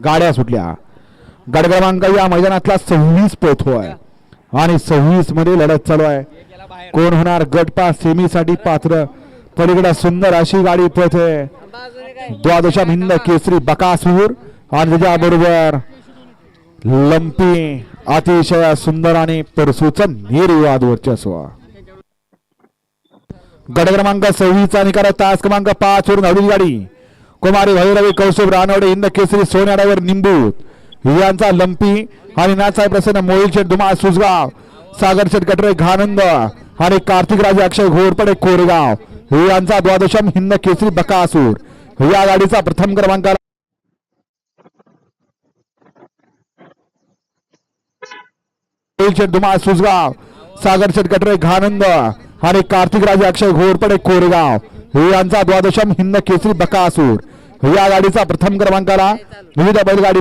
गाड्या सुटल्या. गट क्रमांक या मैदानातला 26 पळतोय आणि 26 मध्ये लढत चालू आहे. कोण होणार गट पास सेमीसाठी पात्र. पलीकडे सुंदर अशी गाडी पळते. द्वादशा हिंद केसरी बकासूर आणि त्याच्याबरोबर लंपी. अतिशय सुंदर आणि परसूचं निर्विवाद वर्चस्व. गट क्रमांक 26 चा निकाल तास क्रमांक 5 वरून धावलेली गाडी कुमारी भैरवी कौशब रानवडे हिंद केसरी सोन्याड्यावर निंबूत यांचा लंपी आणि नाचाय प्रसन्न मोहिलशेठ धुमाळ सुसगाव, सागरशेठ गटरे घानंद आणि कार्तिक राजे अक्षय घोरपडे कोरेगाव यांचा द्वादशम हिंद केसरी बकासूर या गाडीचा प्रथम क्रमांकाला मोहिलशेठ धुमाळ सुसगाव, सागरशेठ गटरे घानंद आणि कार्तिक राजे अक्षय घोरपडे कोरेगाव यांचा द्वादशम हिंद केसरी बकासूर या गाडीचा प्रथम क्रमांकाला विविध बैलगाडी